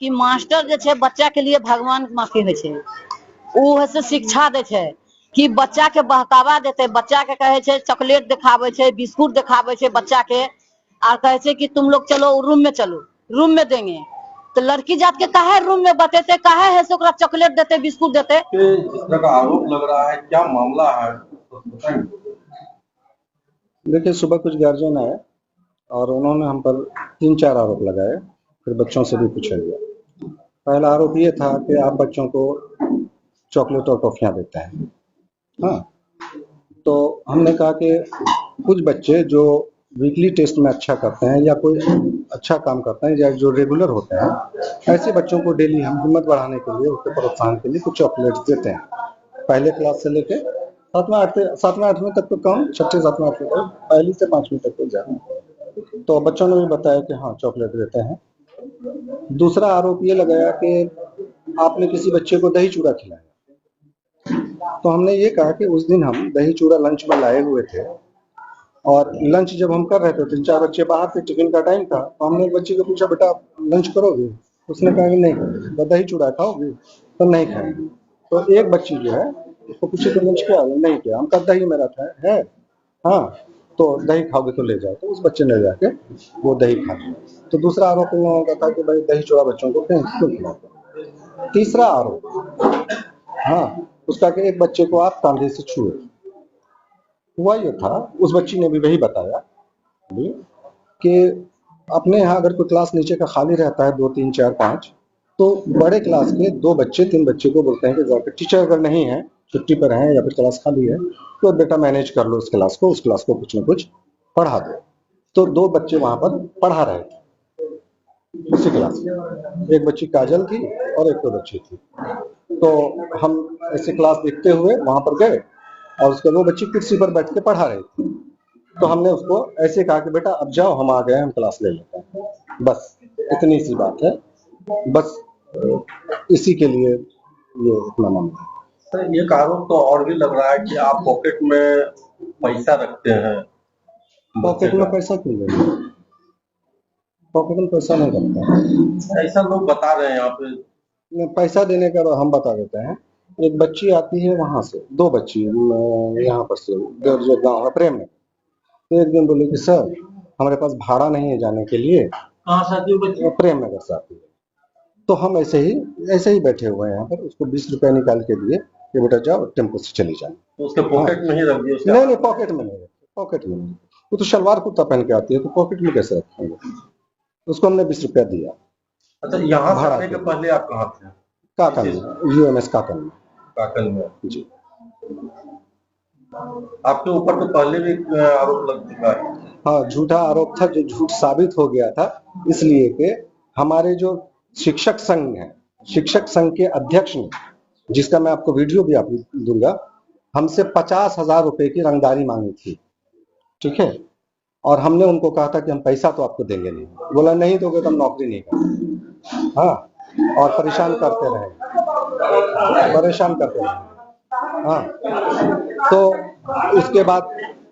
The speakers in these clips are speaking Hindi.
कि मास्टर जे छै बच्चा के लिए भगवान माफी होइ छै। उ से शिक्षा दे छै कि बच्चा के बहकावा देते, बच्चा के कहे छै चॉकलेट दिखावे छै, बिस्कुट दिखावे छै बच्चा के, और कहे छै कि तुम लोग चलो रूम में, चलो रूम में देंगे। तो लड़की जात के काहे रूम में बतेते, काहे है से ओकरा चॉकलेट देते, बिस्कुट देते। जिस तरह का आरोप लग रहा है, क्या मामला है? देखिए, सुबह कुछ गार्जियन आए और उन्होंने हम पर 3-4 आरोप लगाए, फिर बच्चों से भी पूछा गया। पहला आरोप ये था कि आप बच्चों को चॉकलेट और टॉफियाँ देते हैं। हाँ, तो हमने कहा कि कुछ बच्चे जो वीकली टेस्ट में अच्छा करते हैं या कोई अच्छा काम करते हैं या जो रेगुलर होते हैं, ऐसे बच्चों को डेली हम हिम्मत बढ़ाने के लिए, उसके प्रोत्साहन के लिए कुछ चॉकलेट्स देते हैं। पहले क्लास से लेके 7वें 8वें तक तो कम, 6ठे 7वें 8वें तक, पहली से 5वीं तक तो ज़्यादा। तो बच्चों ने भी बताया कि हाँ चॉकलेट देते हैं। दूसरा आरोप ये लगाया कि आपने किसी बच्चे को दही चूड़ा खिलाया। तो हमने ये कहा कि उस दिन हम दही चूड़ा लंच में लाए हुए थे और लंच जब हम कर रहे थे 3-4 बच्चे बाहर थे, टिफिन का टाइम था, तो हमने एक बच्चे को पूछा बेटा लंच करोगे? उसने कहा कि नहीं। तो दही चूड़ा खाओगे? तो नहीं खाएंगे। तो एक बच्ची जो है उसको पूछे तो लंच किया? नहीं किया। हम कहा दही मेरा था है, हाँ तो दही खाओगे तो ले जाओ। तो उस बच्चे ने जाके वो दही खा लिया। तो दूसरा आरोप इन लोगों का था कि भाई दही चूड़ा बच्चों को क्यों खिलाते। तीसरा आरोप हाँ उसका कि एक बच्चे को आप कंधे से छुए। हुआ ये था, उस बच्ची ने भी वही बताया कि अपने यहाँ अगर कोई क्लास नीचे का खाली रहता है 2, 3, 4, 5, तो बड़े क्लास के 2 बच्चे 3 बच्चे को बोलते हैं कि जाकर टीचर अगर नहीं है, छुट्टी पर है या फिर क्लास खाली है, तो बेटा मैनेज कर लो उस क्लास को कुछ ना कुछ पढ़ा दो। तो 2 बच्चे वहां पर पढ़ा रहे थे उसी क्लास में, एक बच्ची काजल थी और एक और बच्ची थी। तो हम ऐसे क्लास देखते हुए वहां पर गए और उसके 2 बच्ची कुर्सी पर बैठ के पढ़ा रहे थे। तो हमने उसको ऐसे कहा कि बेटा अब जाओ, हम आ गए, हम क्लास ले लेते हैं। बस इतनी सी बात है, बस इसी के लिए ये इतना मामला है। सर, एक आरोप तो और भी लग रहा है कि आप पॉकेट में पैसा रखते हैं। पॉकेट में पैसा क्यों लेंगे? पॉकेट में पैसा नहीं रखता, ऐसा लोग बता रहे हैं यहाँ पे। पैसा देने का हम बता देते हैं। एक बच्ची आती है वहां से, 2 बच्ची यहाँ पर से जो गाँव है प्रेम में, तो एक दिन बोले कि सर हमारे पास भाड़ा नहीं है जाने के लिए। कहाँ से आती है बच्ची? प्रेम नगर से आती है। तो हम ऐसे ही बैठे हुए हैं यहाँ पर, उसको 20 रुपए निकाल के दिए कि बेटा जाओ टेम्पो से चली जाए। तो उसके पॉकेट में ही रख दिया? नहीं, पॉकेट में नहीं रखे, पॉकेट में नहीं। वो तो शलवार कुर्ता पहन के आती है, तो पॉकेट में कैसे रखेंगे? उसको हमने 20 रुपया दिया। अच्छा, यहाँ से आने के पहले आप कहाँ थे? काकल में, UMS काकल में। काकल में जी। आपके ऊपर तो पहले भी आरोप लग चुका है। हाँ, झूठा आरोप था जो झूठ साबित हो गया था, इसलिए कि हमारे जो शिक्षक संघ है, शिक्षक संघ के अध्यक्ष ने, जिसका मैं आपको वीडियो भी आपको दूंगा, हमसे 50,000 रुपए की रंगदारी मांगी थी। ठीक है, और हमने उनको कहा था कि हम पैसा तो आपको देंगे नहीं। बोला नहीं दोगे तो हम नौकरी नहीं करेंगे। हाँ, और परेशान करते रहे। हाँ, तो उसके बाद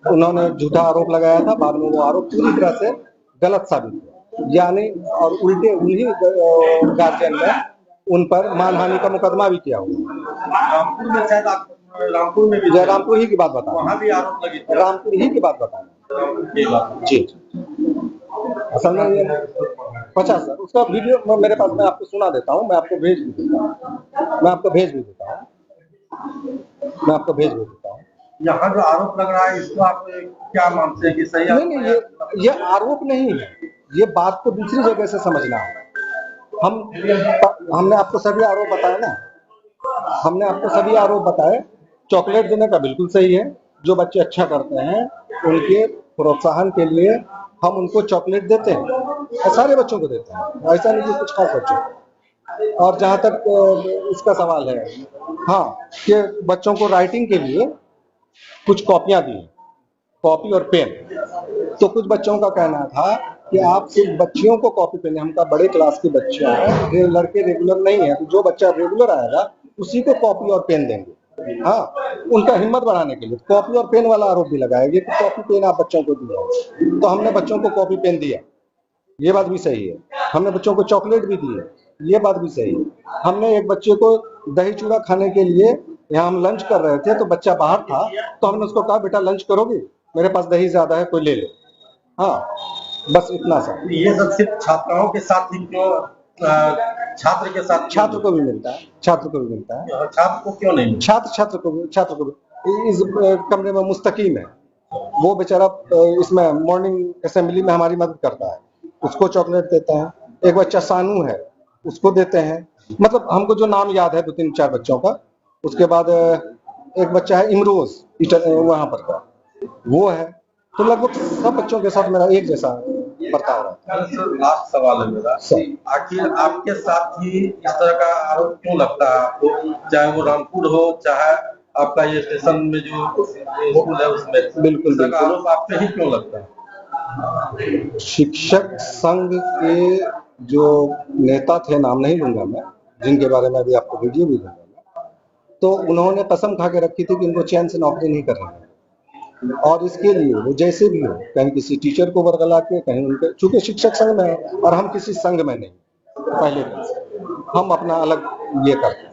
उन्होंने झूठा आरोप लगाया था। बाद में वो आरोप पूरी तरह से गलत साबित हुआ, यानी और उल्टे उन्हीं गार्जियन ने उन पर मानहानि का मुकदमा भी किया हुआ। रामपुर में शायद रामपुर में भी, रामपुर ही की बात बता, वहाँ भी आरोप लगी थी। रामपुर ही की बात बता जी। असल में ये 50,000 उसका वीडियो मेरे पास, मैं आपको सुना देता हूँ, मैं आपको भेज भी देता हूँ। यहाँ जो आरोप लग रहा है इसको आप क्या मानते हैं कि सही? नहीं, ये आरोप नहीं है, ये बात को दूसरी जगह से समझना है। हमने आपको सभी आरोप बताए ना, हमने आपको सभी आरोप बताए। चॉकलेट देने का बिल्कुल सही है, जो बच्चे अच्छा करते हैं उनके प्रोत्साहन के लिए हम उनको चॉकलेट देते हैं और सारे बच्चों को देते हैं, ऐसा नहीं कि कुछ खास बच्चों को। और जहाँ तक इसका सवाल है, हाँ, कि बच्चों को राइटिंग के लिए कुछ कॉपियां दी, कॉपी और पेन। तो कुछ बच्चों का कहना था कि आप सिर्फ बच्चियों को कॉपी पेन, हमका बड़े क्लास के बच्चे हैं, लड़के रेगुलर नहीं है, तो जो बच्चा रेगुलर आएगा उसी को कॉपी और पेन देंगे। हाँ, उनका हिम्मत बढ़ाने के लिए कॉपी और पेन वाला आरोप भी लगाया गया कि कॉपी पेन आप बच्चों को दिया। तो हमने बच्चों को कॉपी पेन दिया, ये बात भी सही है। हमने बच्चों को चॉकलेट भी दी है, ये बात भी सही है। हमने एक बच्चे को दही चूड़ा खाने के लिए, यहाँ हम लंच कर रहे थे तो बच्चा बाहर था, तो हमने उसको कहा बेटा लंच करोगे, मेरे पास दही ज्यादा है कोई ले ले। हाँ, बस इतना सा। ये सब सिर्फ छात्राओं के साथ ही क्यों, छात्र के साथ छात्र को भी मिलता है, छात्र को भी मिलता है। छात्र को क्यों नहीं? छात्र को भी इस कमरे में मुस्तकीम है, वो बेचारा इसमें मॉर्निंग असेंबली में हमारी मदद करता है, उसको चॉकलेट देते हैं। एक बच्चा सानू है, उसको देते हैं। मतलब हमको जो नाम याद है 2-3-4 बच्चों का। उसके बाद एक बच्चा है इमरोज, वहां पर का वो है। तो लगभग सब बच्चों के साथ मेरा एक जैसा बर्ताव रहता है। लास्ट सवाल है मेरा, आखिर आपके साथ ही इस तरह का आरोप क्यों लगता है आपको, चाहे वो रामपुर हो, चाहे आपका ये स्टेशन में जो स्कूल है उसमें? बिल्कुल आरोप आप पे ही क्यों लगता है? शिक्षक संघ के जो नेता थे, नाम नहीं लूंगा मैं, जिनके बारे में अभी आपको वीडियो भी दूंगा मैं, तो उन्होंने कसम खा के रखी थी कि इनको चैन से नौकरी नहीं करनी है। और इसके लिए वो जैसे भी हो, कहीं किसी टीचर को वर्गला के, कहीं उनके, चूंकि शिक्षक संघ में है और हम किसी संघ में नहीं, पहले दिन से हम अपना अलग ये करते हैं।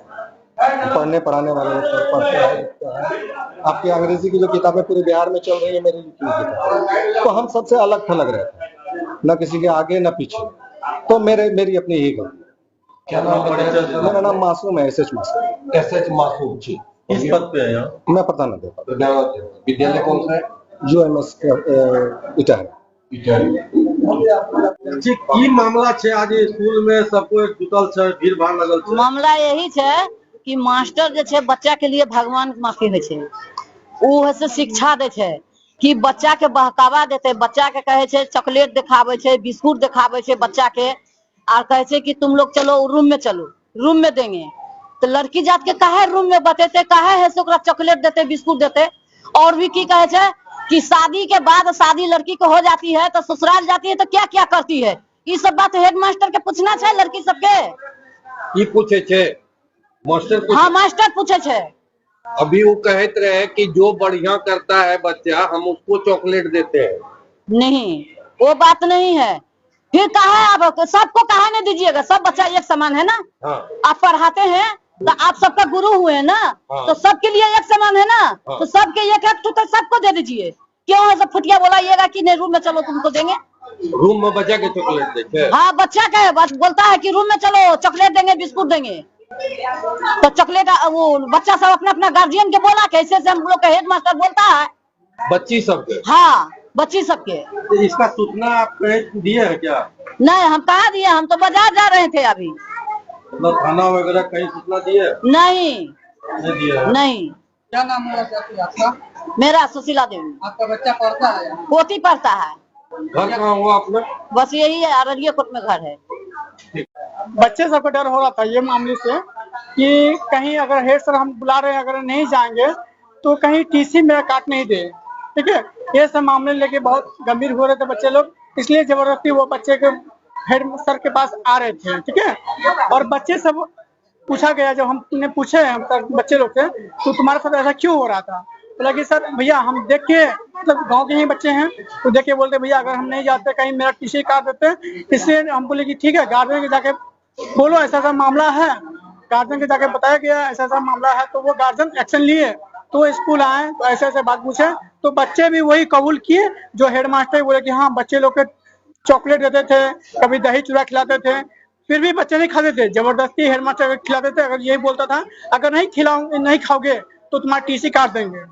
पढ़ने पढ़ाने वाले पढ़ते हैं। आपकी अंग्रेजी की जो किताबें पूरे बिहार में चल रही है, मेरी लिखी हुई किताब, तो हम सबसे अलग थलग रहते हैं, न किसी के आगे न पीछे। तो मेरी अपनी यही गलती। क्या नाम है? मेरा नाम मासूम है, एसएच मासूम। एसएच मासूम जी, किस पद पे है यहाँ? मैं प्रधानाध्यापक। विद्यालय कौन सा है? UMS इटारी। की मामला छे आज स्कूल में सबको जुटल छे, भीड़ भाड़ लगल छे? मामला यही छे कि मास्टर जे छे बच्चा के लिए भगवान माफी है छे। उ है से शिक्षा दे छे कि बच्चा के बहकावा देते, बच्चा के कहे छे चॉकलेट दिखावे छे, बिस्कुट दिखावे छे बच्चा के, और कहे छे कि तुम लोग चलो रूम में, चलो रूम में देंगे। तो लड़की जात के काहे रूम में बतेते, काहे है से ओकरा चॉकलेट देते, बिस्कुट देते। और भी की कहे छे कि शादी के बाद, शादी लड़की को हो जाती है तो ससुराल जाती है तो क्या क्या करती है। ये सब बात हेडमास्टर के पूछना छे लड़की सबके। ई पूछे छे मास्टर पूछे? हाँ, मास्टर पूछे छे। अभी वो कहत रहे कि जो बढ़िया करता है बच्चा हम उसको चॉकलेट देते हैं। नहीं, वो बात नहीं है। फिर कहा आप सबको कहा नहीं दीजिएगा, सब बच्चा एक समान है ना। हाँ। आप पढ़ाते हैं तो आप सबका गुरु हुए ना। हाँ। तो सबके लिए एक समान है ना। हाँ। तो सबके एक एक टुकड़ा सबको दे दीजिए। क्यों ऐसा फुटिया बोलाइएगा कि नहीं रूम में चलो तुमको देंगे। रूम में बच्चा के चॉकलेट देते? हाँ, बच्चा का है, बोलता है कि रूम में चलो चॉकलेट देंगे, बिस्कुट देंगे। तो चॉकलेट वो बच्चा सब अपना अपना गार्जियन के बोला, कैसे से हम लोग का हेड मास्टर बोलता है बच्ची सबके? हाँ, बच्ची सबके। इसका सूचना आप कहीं दिए है क्या? नहीं, हम कहाँ दिए, हम तो बाजार जा रहे थे अभी। मतलब थाना वगैरह कहीं सूचना दिए? नहीं दिए है। नहीं। क्या नाम है आपका? मेरा सुशीला देवी। आपका बच्चा पढ़ता है? पोती पढ़ता है। घर कहाँ हुआ अपना? बस यही है, अररिया कोट में घर है। बच्चे सबको डर हो रहा था ये मामले से कि कहीं अगर हेड सर हम बुला रहे हैं, अगर नहीं जाएंगे तो कहीं टीसी मेरा काट नहीं दे। ठीक है, ये सब मामले लेके बहुत गंभीर हो रहे थे बच्चे लोग, इसलिए जबरदस्ती वो बच्चे के हेड सर के पास आ रहे थे। ठीक है, और बच्चे सब पूछा गया, जब हमने पूछे हम बच्चे लोग से तो तुम्हारे साथ ऐसा क्यों हो रहा था, बोला कि सर भैया हम देख के, मतलब गांव के ही बच्चे हैं, तो देख के बोलते भैया अगर हम नहीं जाते कहीं मेरा टीसी काट देते। इसलिए हम बोले कि ठीक है, गार्जियन के जाके बोलो ऐसा ऐसा मामला है। गार्जियन के जाके बताया गया ऐसा ऐसा मामला है, तो वो गार्जियन एक्शन लिए, तो स्कूल आए, तो ऐसे ऐसे बात पूछे, तो बच्चे भी वही कबूल किए जो हेडमास्टर बोले कि हाँ बच्चे लोग के चॉकलेट देते थे, कभी दही चूड़ा खिलाते थे, फिर भी बच्चे नहीं खाते थे, जबरदस्ती हेडमास्टर खिलाते थे। अगर यही बोलता था अगर नहीं खाओगे तो तुम्हारा टीसी काट देंगे।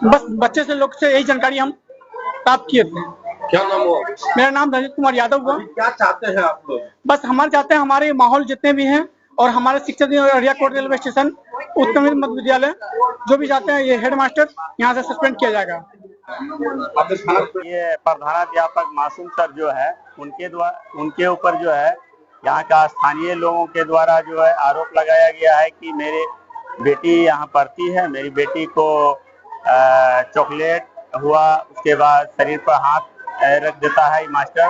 बस बच्चे से लोग से यही जानकारी हम प्राप्त किए थे। क्या नाम हुआ? मेरा नाम रंजित कुमार यादव हुआ। क्या चाहते हैं आप लोग? बस हमारे चाहते हैं हमारे माहौल जितने भी हैं और हमारे शिक्षक अररिया कोट रेलवे स्टेशन, उत्तम मध्य विद्यालय, जो भी चाहते हैं ये हेडमास्टर यहाँ से सस्पेंड किया जाएगा। ये प्रधानाध्यापक मासूम सर जो है उनके ऊपर जो है यहाँ का स्थानीय लोगों के द्वारा जो है आरोप लगाया गया है कि मेरे बेटी यहाँ पढ़ती है, मेरी बेटी को चॉकलेट हुआ, उसके बाद शरीर पर हाथ रख देता है मास्टर,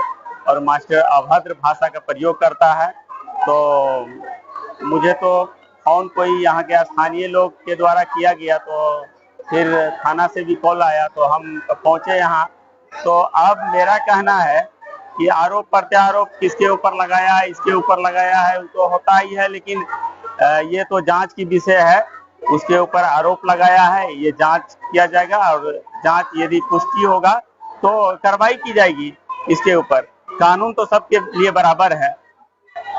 और मास्टर अभद्र भाषा का प्रयोग करता है। तो मुझे तो फोन कोई यहाँ के स्थानीय लोग के द्वारा किया गया, तो फिर थाना से भी कॉल आया तो हम पहुँचे यहाँ। तो अब मेरा कहना है कि आरोप प्रत्यारोप किसके ऊपर लगाया है, इसके ऊपर लगाया है, तो होता ही है, लेकिन ये तो जांच की विषय है। उसके ऊपर आरोप लगाया है, ये जांच किया जाएगा और जांच यदि पुष्टि होगा तो कार्रवाई की जाएगी इसके ऊपर। कानून तो सबके लिए बराबर है।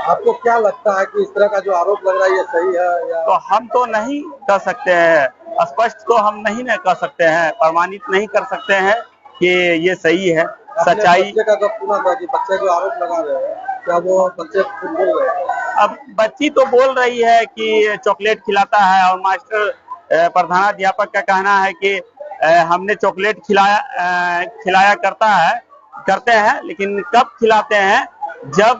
आपको क्या लगता है कि इस तरह का जो आरोप लग रहा है ये सही है या? तो हम तो नहीं कर सकते हैं, स्पष्ट तो हम नहीं न कर सकते हैं, प्रमाणित नहीं कर सकते हैं कि ये सही है। सच्चाई बच्चे का जब सुना था कि बच्चे जो आरोप लगा रहे हैं, क्या वो बच्चे खुद बोल रहे हैं? अब बच्ची तो बोल रही है कि चॉकलेट खिलाता है, और मास्टर प्रधानाध्यापक का कहना है कि हमने चॉकलेट खिलाया करते हैं, लेकिन कब खिलाते हैं, जब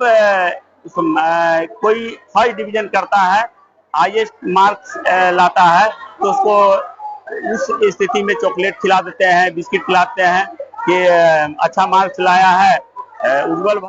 कोई फर्स्ट डिवीजन करता है, हाईएस्ट मार्क्स लाता है, तो उसको उस स्थिति में चॉकलेट खिला देते हैं, बिस्किट खिलाते हैं कि अच्छा मार्क्स लाया है, उज्जवल।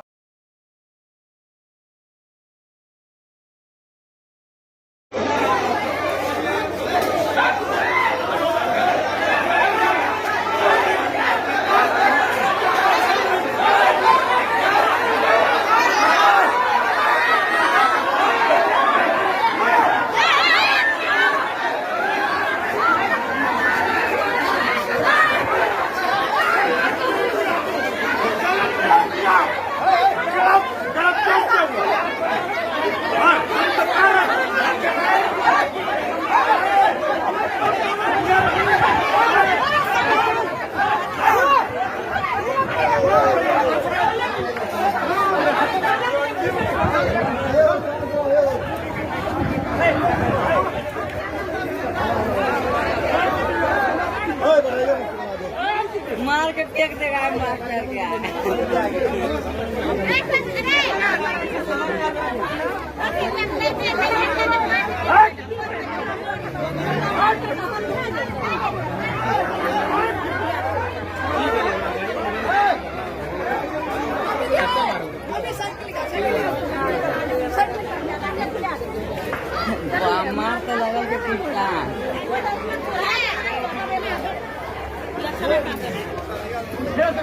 मार के फेंक देगा मास्टर मार तो लगा के पीछा Yes,